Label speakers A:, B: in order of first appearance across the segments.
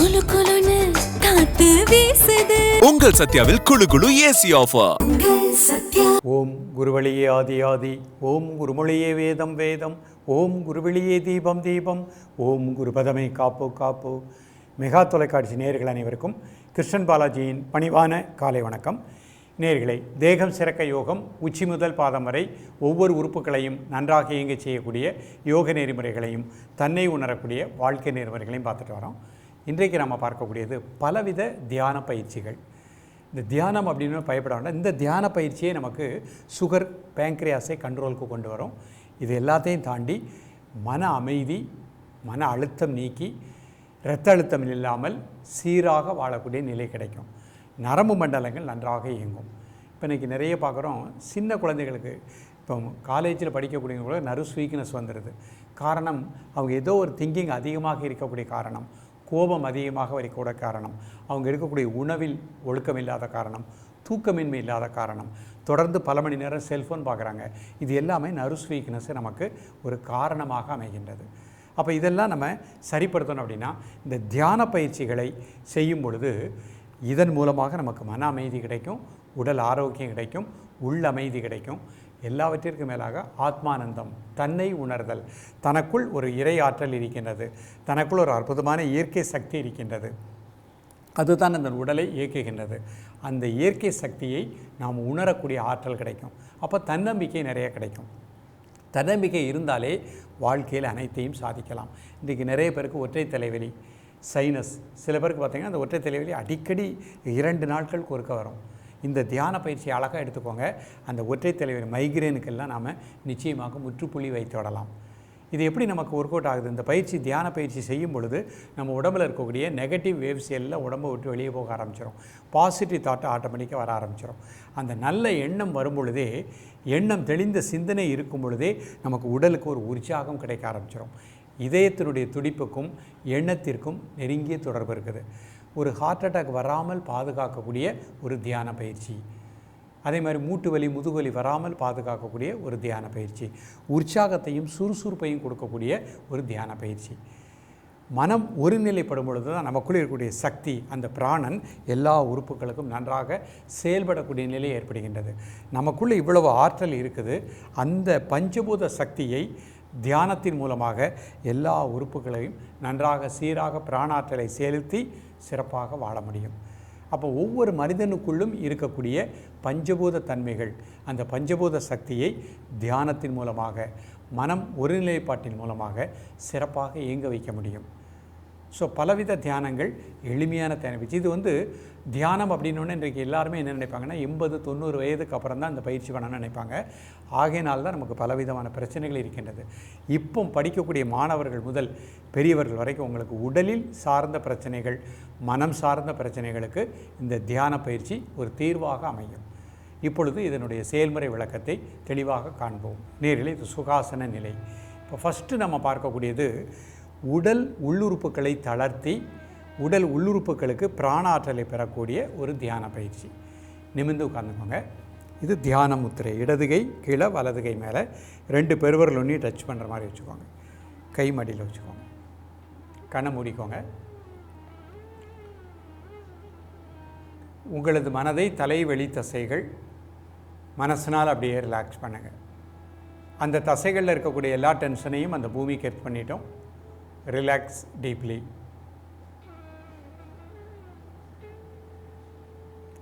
A: குளு குளுன்னு காத்து வீசுது.
B: உங்கள் சத்யாவில் குளு குளு ஏசி ஆஃபர்.
C: ஓம் குருவழியே ஆதி ஆதி, ஓம் குருமொழியே வேதம் வேதம், ஓம் குருவெளியே தீபம் தீபம், ஓம் குருபதமை காப்பு காப்பு. மெகா தொலைக்காட்சி நேயர்கள் அனைவருக்கும் கிருஷ்ணன் பாலாஜியின் பணிவான காலை வணக்கம். நேயர்களே, தேகம் சிறக்க யோகம், உச்சி முதல் பாதம் வரை ஒவ்வொரு உறுப்புகளையும் நன்றாக இயங்க செய்யக்கூடிய யோக நெறிமுறைகளையும் தன்னை உணரக்கூடிய வாழ்க்கை நெறிமுறைகளையும் பார்த்துட்டு வரோம். இன்றைக்கு நம்ம பார்க்கக்கூடியது பலவித தியான பயிற்சிகள். இந்த தியானம் அப்படின்னு பயப்பட வேண்டாம். இந்த தியான பயிற்சியே நமக்கு சுகர், பேங்க்ரியாஸை கண்ட்ரோலுக்கு கொண்டு வரும். இது எல்லாத்தையும் தாண்டி மன அமைதி, மன அழுத்தம் நீக்கி இரத்த அழுத்தம் இல்லாமல் சீராக வாழக்கூடிய நிலை கிடைக்கும். நரம்பு மண்டலங்கள் நன்றாக இயங்கும். இப்போ இன்றைக்கி நிறைய பார்க்குறோம், சின்ன குழந்தைகளுக்கு இப்போ காலேஜில் படிக்கக்கூடியவங்க கூட நர்வஸ் வீக்னஸ் வந்துடுது. காரணம், அவங்க ஏதோ ஒரு திங்கிங் அதிகமாக இருக்கக்கூடிய காரணம், கோபம் அதிகமாக வரக்கூட காரணம், அவங்க இருக்கக்கூடிய உணவில் ஒழுக்கம் இல்லாத காரணம், தூக்கமின்மை இல்லாத காரணம், தொடர்ந்து பல மணி நேரம் செல்ஃபோன் பார்க்குறாங்க. இது எல்லாமே நர்வஸ் வீக்னஸ் நமக்கு ஒரு காரணமாக அமைகின்றது. அப்போ இதெல்லாம் நம்ம சரிப்படுத்தணும் அப்படின்னா இந்த தியான பயிற்சிகளை செய்யும் பொழுது இதன் மூலமாக நமக்கு மன அமைதி கிடைக்கும், உடல் ஆரோக்கியம் கிடைக்கும், உள் அமைதி கிடைக்கும். எல்லாவற்றிற்கும் மேலாக ஆத்மானந்தம், தன்னை உணர்தல், தனக்குள் ஒரு இறை ஆற்றல் இருக்கின்றது, தனக்குள் ஒரு அற்புதமான இயற்கை சக்தி இருக்கின்றது, அதுதான் அந்த உடலை இயக்குகின்றது. அந்த இயற்கை சக்தியை நாம் உணரக்கூடிய ஆற்றல் கிடைக்கும். அப்போ தன்னம்பிக்கை நிறைய கிடைக்கும். தன்னம்பிக்கை இருந்தாலே வாழ்க்கையில் அனைத்தையும் சாதிக்கலாம். இன்றைக்கி நிறைய பேருக்கு ஒற்றை தலைவலி, சைனஸ், சில பேருக்கு பார்த்திங்கன்னா அந்த ஒற்றை தலைவலி அடிக்கடி 2 நாட்களுக்கு ஒருக்க வரும். இந்த தியான பயிற்சியை அழகாக எடுத்துக்கோங்க. அந்த ஒற்றை தலைவலி, மைக்ரேனுக்கெல்லாம் நாம் நிச்சயமாக முற்றுப்புள்ளி வைத்து விடலாம். இது எப்படி நமக்கு ஒர்க் அவுட் ஆகுது? இந்த பயிற்சி, தியான பயிற்சி செய்யும் பொழுது நம்ம உடம்பில் இருக்கக்கூடிய நெகட்டிவ் வேவ்ஸ் எல்லாம் உடம்பை விட்டு வெளியே போக ஆரம்பிச்சிடும். பாசிட்டிவ் தாட்டு ஆட்டோமேட்டிக்காக வர ஆரம்பிச்சிடும். அந்த நல்ல எண்ணம் வரும் பொழுதே, எண்ணம் தெளிந்த சிந்தனை இருக்கும் பொழுதே நமக்கு உடலுக்கு ஒரு உற்சாகம் கிடைக்க ஆரம்பிச்சிடும். இதயத்தினுடைய துடிப்புக்கும் எண்ணத்திற்கும் நெருங்கிய தொடர்பு இருக்குது. ஒரு ஹார்ட் அட்டாக் வராமல் பாதுகாக்கக்கூடிய ஒரு தியான பயிற்சி. அதே மாதிரி மூட்டு வலி, முதுகுவலி வராமல் பாதுகாக்கக்கூடிய ஒரு தியான பயிற்சி. உற்சாகத்தையும் சுறுசுறுப்பையும் கொடுக்கக்கூடிய ஒரு தியான பயிற்சி. மனம் ஒருநிலைப்படும் பொழுது தான் நமக்குள்ளே இருக்கக்கூடிய சக்தி, அந்த பிராணன் எல்லா உறுப்புகளுக்கும் நன்றாக செயல்படக்கூடிய நிலை ஏற்படுகின்றது. நமக்குள்ளே இவ்வளவு ஆற்றல் இருக்குது. அந்த பஞ்சபூத சக்தியை தியானத்தின் மூலமாக எல்லா உறுப்புகளையும் நன்றாக சீராக பிராணாற்றலை செலுத்தி சிறப்பாக வாழ முடியும். அப்போ ஒவ்வொரு மனிதனுக்குள்ளும் இருக்கக்கூடிய பஞ்சபூத தன்மைகள், அந்த பஞ்சபூத சக்தியை தியானத்தின் மூலமாக, மனம் ஒருநிலைப்பாட்டின் மூலமாக சிறப்பாக இயங்க வைக்க முடியும். ஸோ பலவித தியானங்கள், எளிமையான தியானம். இது தியானம் அப்படின்னோடனே இன்றைக்கு எல்லாருமே என்ன நினைப்பாங்கன்னா 80-90 வயதுக்கு அப்புறம் தான் இந்த பயிற்சி பண்ணணும்னு நினைப்பாங்க. ஆகையினால் தான் நமக்கு பலவிதமான பிரச்சனைகள் இருக்கின்றது. இப்போ படிக்கக்கூடிய மாணவர்கள் முதல் பெரியவர்கள் வரைக்கும் உங்களுக்கு உடலில் சார்ந்த பிரச்சனைகள், மனம் சார்ந்த பிரச்சனைகளுக்கு இந்த தியான பயிற்சி ஒரு தீர்வாக அமையும். இப்பொழுது இதனுடைய செயல்முறை விளக்கத்தை தெளிவாக காண்போம். நேரில் இது சுகாசன நிலை. இப்போ ஃபஸ்ட்டு நம்ம பார்க்கக்கூடியது உடல் உள்ளுறுப்புகளை தளர்த்தி உடல் உள்ளுறுப்புகளுக்கு பிராண ஆற்றலை பெறக்கூடிய ஒரு தியான பயிற்சி. நிமிர்ந்து உட்கார்ந்துக்கோங்க. இது தியான முத்திரை. இடதுகை கீழே, வலதுகை மேலே, 2 பெருவிரல் ஒன்றி டச் பண்ணுற மாதிரி வச்சுக்கோங்க. கை மடியில் வச்சுக்கோங்க. கண்ணை மூடிக்கோங்க. உங்களது மனதை தலை வெளி தசைகள் மனசினால் அப்படியே ரிலாக்ஸ் பண்ணுங்கள். அந்த தசைகளில் இருக்கக்கூடிய எல்லா டென்ஷனையும் அந்த பூமிக்கு எர்த் பண்ணிட்டோம். Relax deeply.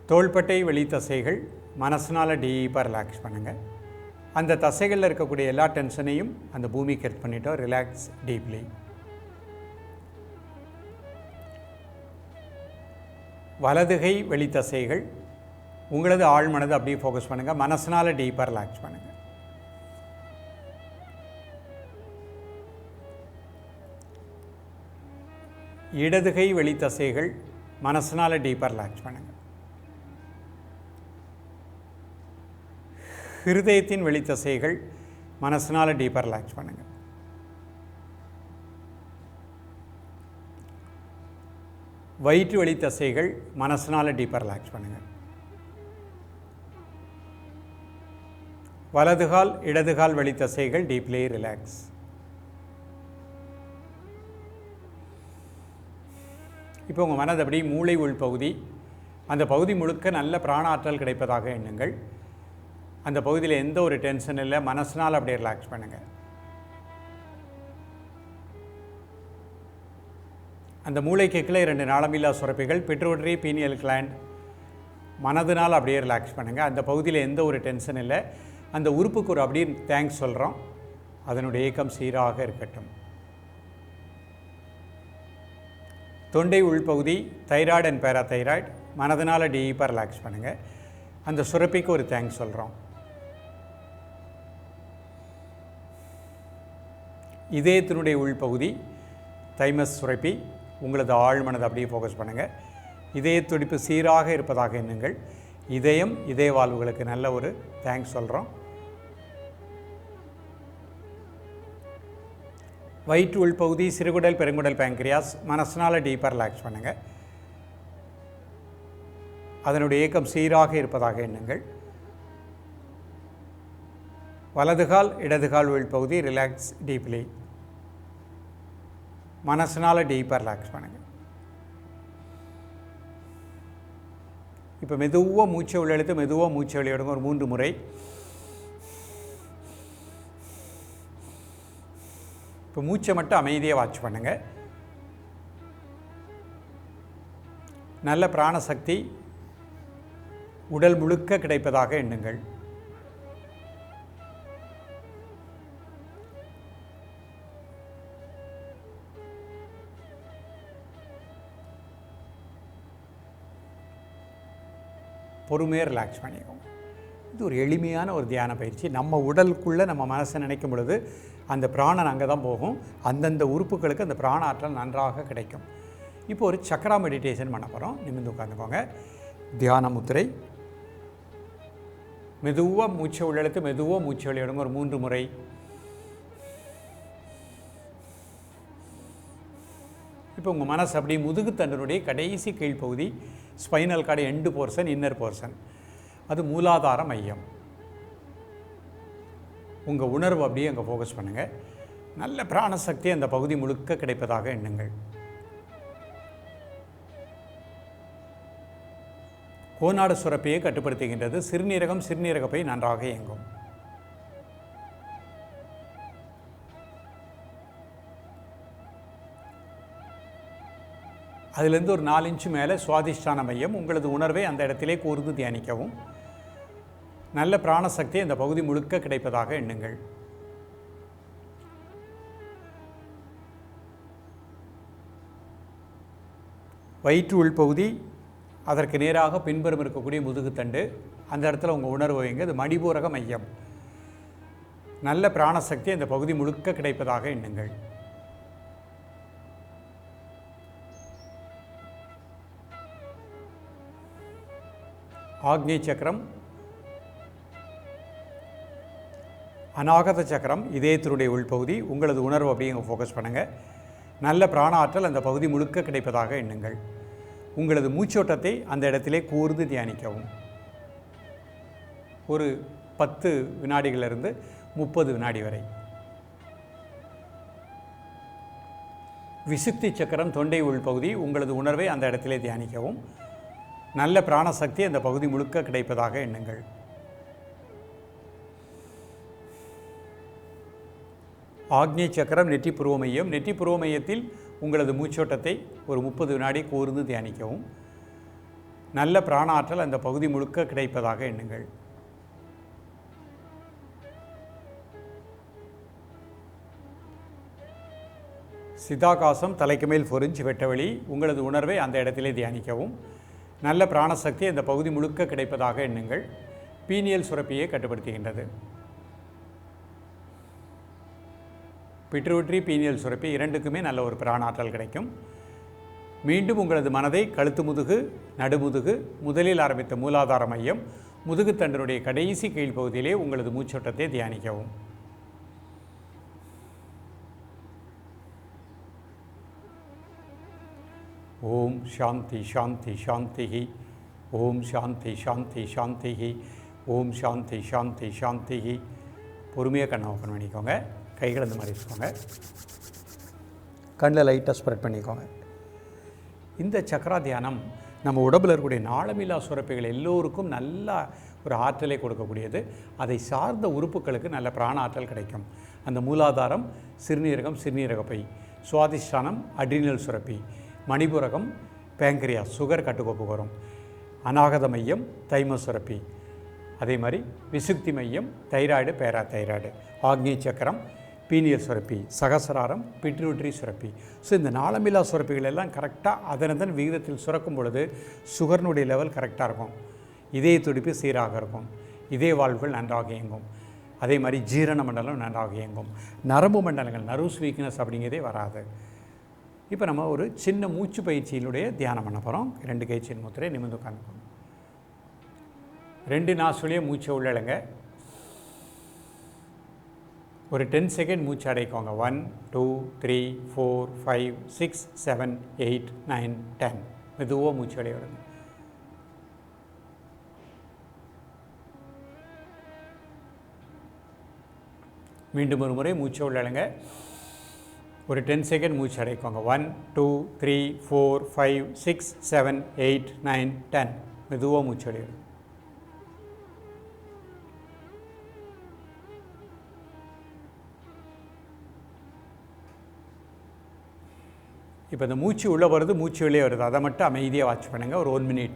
C: தோள்பட்டை வெளி தசைகள் மனசினால் டீப்பாக ரிலாக்ஸ் பண்ணுங்கள். அந்த தசைகளில் இருக்கக்கூடிய எல்லா டென்ஷனையும் அந்த பூமிக்கு எர்த் பண்ணிட்டோம். Relax deeply. வலதுகை வெளி தசைகள், உங்களது ஆழ்மனது அப்படியே ஃபோக்கஸ் பண்ணுங்கள். மனசினால் டீப்பாக ரிலாக்ஸ் பண்ணுங்கள். இடதுகை வெளி தசைகள் மனசினால் டீப்பாக ரிலாக்ஸ் பண்ணுங்கள். ஹிருதயத்தின் வெளி தசைகள் மனசினால் டீப்பாக ரிலாக்ஸ் பண்ணுங்கள். வயிற்று வெளி தசைகள் மனசினால் டீப்பாக ரிலாக்ஸ் பண்ணுங்கள். வலதுகால் இடதுகால் வெளி தசைகள் டீப்லி ரிலாக்ஸ். இப்போ உங்கள் மனது அப்படி மூளை உள்பகுதி, அந்த பகுதி முழுக்க நல்ல பிராணாற்றல் கிடைப்பதாக எண்ணுங்கள். அந்த பகுதியில் எந்த ஒரு டென்ஷன் இல்லை, மனசினால் அப்படியே ரிலாக்ஸ் பண்ணுங்கள். அந்த மூளைக்கு கீழே 2 நாளமில்லா சுரப்பிகள், பிட்யூட்டரி பீனியல் கிளாண்ட், மனதினால் அப்படியே ரிலாக்ஸ் பண்ணுங்கள். அந்த பகுதியில் எந்த ஒரு டென்ஷன் இல்லை. அந்த உறுப்புக்கு ஒரு அப்படியே தேங்க்ஸ் சொல்கிறோம். அதனுடைய இயக்கம் சீராக இருக்கட்டும். தொண்டை உள்பகுதி, தைராய்டு அண்ட் பேராதைராய்டு, மனதினால் டீப்பாக ரிலாக்ஸ் பண்ணுங்கள். அந்த சுரப்பிக்கு ஒரு தேங்க்ஸ் சொல்கிறோம். இதயத்தினுடைய உள்பகுதி, தைமஸ் சுரப்பி, உங்களது ஆழ்மனதை அப்படியே ஃபோக்கஸ் பண்ணுங்கள். இதய துடிப்பு சீராக இருப்பதாக எண்ணுங்கள். இதயம், இதய வாழ்வுகளுக்கு நல்ல ஒரு தேங்க்ஸ் சொல்கிறோம். வயிற்று உள்பகுதி, சிறுகுடல், பெருங்குடல், பேங்க்ரியாஸ், மனசினால் டீப்பாக ரிலாக்ஸ் பண்ணுங்கள். அதனுடைய இயக்கம் சீராக இருப்பதாக எண்ணுங்கள். வலதுகால், இடதுகால் உள்பகுதி, ரிலாக்ஸ் டீப்லி, மனசினால் டீப்பாக ரிலாக்ஸ் பண்ணுங்கள். இப்போ மெதுவாக மூச்சை உள்ளெழுத்து மெதுவாக மூச்சை வெளியிடுங்க. ஒரு 3 முறை. இப்போ மூச்சை மட்டும் அமைதியாக வாட்ச் பண்ணுங்கள். நல்ல பிராணசக்தி உடல் முழுக்க கிடைப்பதாக எண்ணுங்கள். பொறுமையாக ரிலாக்ஸ் பண்ணிக்கோங்க. இது ஒரு எளிமையான ஒரு தியான பயிற்சி. நம்ம உடலுக்குள்ளே நம்ம மனசை நினைக்கும் பொழுது அந்த பிராணன் அங்கே தான் போகும். அந்தந்த உறுப்புகளுக்கு அந்த பிராண ஆற்றல் நன்றாக கிடைக்கும். இப்போ ஒரு சக்கரா மெடிடேஷன் பண்ண போகிறோம். நிமிர்ந்து உட்காந்துக்கோங்க. தியான முத்திரை. மெதுவாக மூச்சை உள்ளெழுத்து மெதுவாக மூச்சை வெளியிடுங்க. ஒரு 3 முறை. இப்போ உங்கள் மனசு அப்படி முதுகுத்தண்டனுடைய கடைசி கீழ்ப்பகுதி, spinal cord end portion, inner portion, அது மூலாதார மையம். உங்கள் உணர்வு அப்படியே அங்கே ஃபோக்கஸ் பண்ணுங்கள். நல்ல பிராணசக்தி அந்த பகுதி முழுக்க கிடைப்பதாக எண்ணுங்கள். கோனாடு சுரப்பியை கட்டுப்படுத்துகின்றது. சிறுநீரகம், சிறுநீரகப்பை நன்றாக இயங்கும். அதிலிருந்து ஒரு 4 இன்ச்சு மேலே சுவாதிஷ்டான மையம். உங்களது உணர்வை அந்த இடத்திலே கூர்ந்து தியானிக்கவும். நல்ல பிராணசக்தி அந்த பகுதி முழுக்க கிடைப்பதாக எண்ணுங்கள். வயிற்று உள்பகுதி, அதற்கு நேராக பின்புறம் இருக்கக்கூடிய முதுகுத்தண்டு, அந்த இடத்துல உங்கள் உணர்வு வைங்க. அது மணிபூரக மையம். நல்ல பிராணசக்தி அந்த பகுதி முழுக்க கிடைப்பதாக எண்ணுங்கள். ஆக்னேய சக்கரம், அநாகத சக்கரம், இதயத்தினுடைய உள்பகுதி, உங்களது உணர்வு அப்படியே ஃபோக்கஸ் பண்ணுங்கள். நல்ல பிராண ஆற்றல் அந்த பகுதி முழுக்க கிடைப்பதாக எண்ணுங்கள். உங்களது மூச்சோட்டத்தை அந்த இடத்திலே கூர்ந்து தியானிக்கவும். ஒரு 10 வினாடிகளிலிருந்து 30 வினாடி வரை. விசுத்தி சக்கரம், தொண்டை உள்பகுதி, உங்களது உணர்வை அந்த இடத்திலே தியானிக்கவும். நல்ல பிராணசக்தி அந்த பகுதி முழுக்க கிடைப்பதாக எண்ணுங்கள். ஆக்னேய சக்கரம், நெற்றி புருவ மையம். நெற்றி புருவ மையத்தில் உங்களது மூச்சோட்டத்தை ஒரு 30 வினாடி கூர்ந்து தியானிக்கவும். நல்ல பிராண ஆற்றல் அந்த பகுதி முழுக்க கிடைப்பதாக எண்ணுங்கள். சிதாகாசம், தலைக்கு மேல் பொறிஞ்சு வெட்டவெளி, உங்களது உணர்வை அந்த இடத்திலே தியானிக்கவும். நல்ல பிராணசக்தி அந்த பகுதி முழுக்க கிடைப்பதாக எண்ணுங்கள். பீனியல் சுரப்பியை கட்டுப்படுத்துகின்றது. பிட்யூட்டரி பீனியல் சுரப்பி இரண்டுக்குமே நல்ல ஒரு பிராணாற்றல் கிடைக்கும். மீண்டும் உங்களது மனதை கழுத்து முதுகு, நடுமுதுகு, முதலில் ஆரம்பித்த மூலாதார மையம், முதுகுத்தண்டனுடைய கடைசி கீழ்ப்பகுதியிலே உங்களது மூச்சோட்டத்தை தியானிக்கவும். ஓம் சாந்தி சாந்தி சாந்தி. ஓம் சாந்தி சாந்தி சாந்தி. ஓம் சாந்தி சாந்தி சாந்தி. பொறுமையாக கண்ணை ஓப்பன் பண்ணிக்கோங்க. கைகளை இந்த மாதிரி வச்சுக்கோங்க. கண்ணில் லைட்டாக ஸ்ப்ரெட் பண்ணிக்கோங்க. இந்த சக்கரா தியானம் நம்ம உடம்பில் இருக்கக்கூடிய நாளமில்லா சுரப்பிகள் எல்லோருக்கும் நல்ல ஒரு ஆற்றலை கொடுக்கக்கூடியது. அதை சார்ந்த உறுப்புகளுக்கு நல்ல பிராண ஆற்றல் கிடைக்கும். அந்த மூலாதாரம் சிறுநீரகம், சிறுநீரகப்பை, சுவாதிஷ்டானம் அட்ரினல் சுரப்பி, மணிபுரகம் பேங்க்ரியாஸ் சுகர் கட்டுக்கோப்பு வரும், அநாகத மையம் தைமஸ் சுரப்பி, அதே மாதிரி விசுக்தி மையம் தைராய்டு பேராதைராய்டு, ஆக்னி சக்கரம் பீனியல் சுரப்பி, சகசிராரம் பிட்ரூட்ரி சுரப்பி. ஸோ இந்த நாளமில்லா சுரப்பிகள் எல்லாம் கரெக்டாக அதனதன் விகிதத்தில் சுரக்கும் பொழுது சுகர்னுடைய லெவல் கரெக்டாக இருக்கும், இதய துடிப்பு சீராக இருக்கும், இதய வாழ்வுகள் நன்றாக இயங்கும், அதே மாதிரி ஜீரண மண்டலம் நன்றாக இயங்கும், நரம்பு மண்டலங்கள் நர்வ்ஸ் வீக்னஸ் அப்படிங்கிறதே வராது. இப்போ நம்ம ஒரு சின்ன மூச்சு பயிற்சியினுடைய தியானம் பண்ண போகிறோம். 2 கைச்சின் முத்திரை நிமிர்ந்து உட்காந்துக்கணும். 2 நாசுலேயே மூச்சை உள்ளழுங்க. ஒரு 10 செகண்ட் மூச்சு அடைக்கோங்க. 1 2 3 4 5 6 7 8 9 10 மெதுவாக மூச்சு அடைய விடுங்க. மீண்டும் ஒரு முறை மூச்சை உள்ளழுங்க. ஒரு 10 செகண்ட் மூச்சு அடைக்கோங்க. 1 2 3 4 5 6 7 8 9 10 மெதுவாக மூச்சு அடையும். இப்போ இந்த மூச்சு உள்ளே வருது, மூச்சு வெளியே வருது, அதை மட்டும் அமைதியாக வாட்ச் பண்ணுங்கள். ஒரு 1 மினிட்.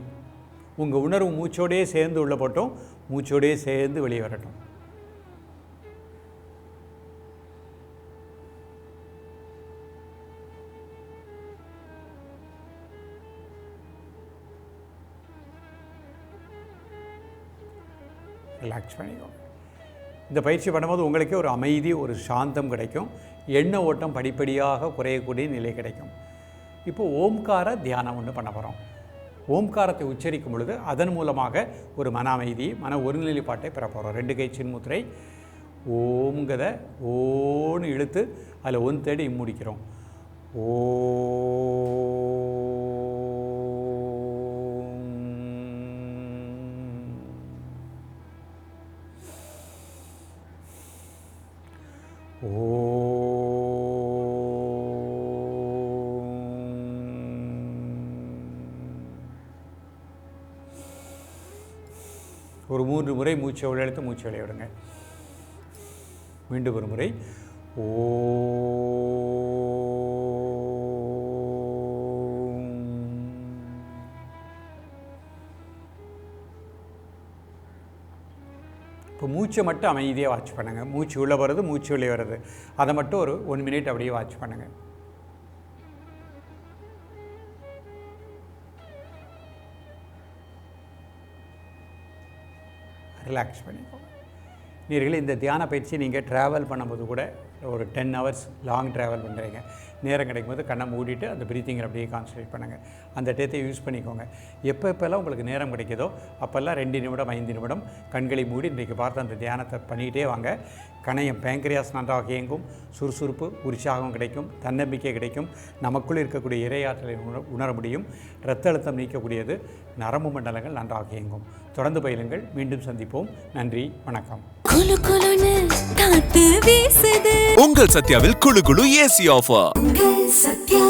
C: உங்கள் உணர்வு மூச்சோடையே சேர்ந்து உள்ளே போட்டோம், மூச்சோடையே சேர்ந்து வெளியே வரட்டும். ரிலாக்ஸ் பண்ணிக்கோங்க. இந்த பயிற்சி பண்ணும்போது உங்களுக்கே ஒரு அமைதி, ஒரு சாந்தம் கிடைக்கும். எண்ண ஓட்டம் படிப்படியாக குறையக்கூடிய நிலை கிடைக்கும். இப்போ ஓம்கார தியானம் ஒன்று பண்ண போகிறோம். ஓம்காரத்தை உச்சரிக்கும் பொழுது அதன் மூலமாக ஒரு மன அமைதி, மன ஒருநிலைப்பாட்டை பெற போகிறோம். 2 கை சின்முத்திரை. ஓம்கதை ஓன்னு இழுத்து அதில் 1 தேடி முடிக்கிறோம். ஓ ஒரு 3 முறை மூச்சை உள்ளெழுத்து மூச்சை வெளியே விடுங்க. மீண்டும் ஒரு முறை. ஓ இப்போ மூச்சை மட்டும் அமைதியாக வாட்ச் பண்ணுங்கள். மூச்சு உள்ளே வருது, மூச்சு வெளியே வருது, அதை மட்டும் ஒரு 1 மினிட் அப்படியே வாட்ச் பண்ணுங்கள். ரிலாக்ஸ் பண்ணிக்கோங்க. நீங்களே இந்த தியான பயிற்சி நீங்கள் ட்ராவல் பண்ணும்போது கூட ஒரு 10 ஹவர்ஸ் லாங் ட்ராவல் பண்ணுறீங்க, நேரம் கிடைக்கும்போது கண்ணை மூடிட்டு அந்த ப்ரீத்திங்கை அப்படியே கான்சன்ட்ரேட் பண்ணுங்கள். அந்த டேத்தை யூஸ் பண்ணிக்கோங்க. எப்போல்லாம் உங்களுக்கு நேரம் கிடைக்குதோ அப்போல்லாம் 2 நிமிடம் 5 நிமிடம் கண்களை மூடி இன்றைக்கு பார்த்து அந்த தியானத்தை பண்ணிக்கிட்டே வாங்க. கணையம் பேங்க்ரியாஸ் நன்றாக இயங்கும், சுறுசுறுப்பு உற்சாகம் கிடைக்கும், தன்னம்பிக்கை கிடைக்கும், நமக்குள் இருக்கக்கூடிய இறையாற்றலை உணர முடியும், இரத்த அழுத்தம் நீக்கக்கூடியது, நரம்பு மண்டலங்கள் நன்றாக இயங்கும். தொடர்ந்து பயிலுங்கள். மீண்டும் சந்திப்போம். நன்றி, வணக்கம்.
A: குளு குளுன்னு காத்து வீசுது.
B: உங்கள் சத்யாவில் குளு குளு ஏசி ஆஃபர்.
A: உங்கள் சத்யா.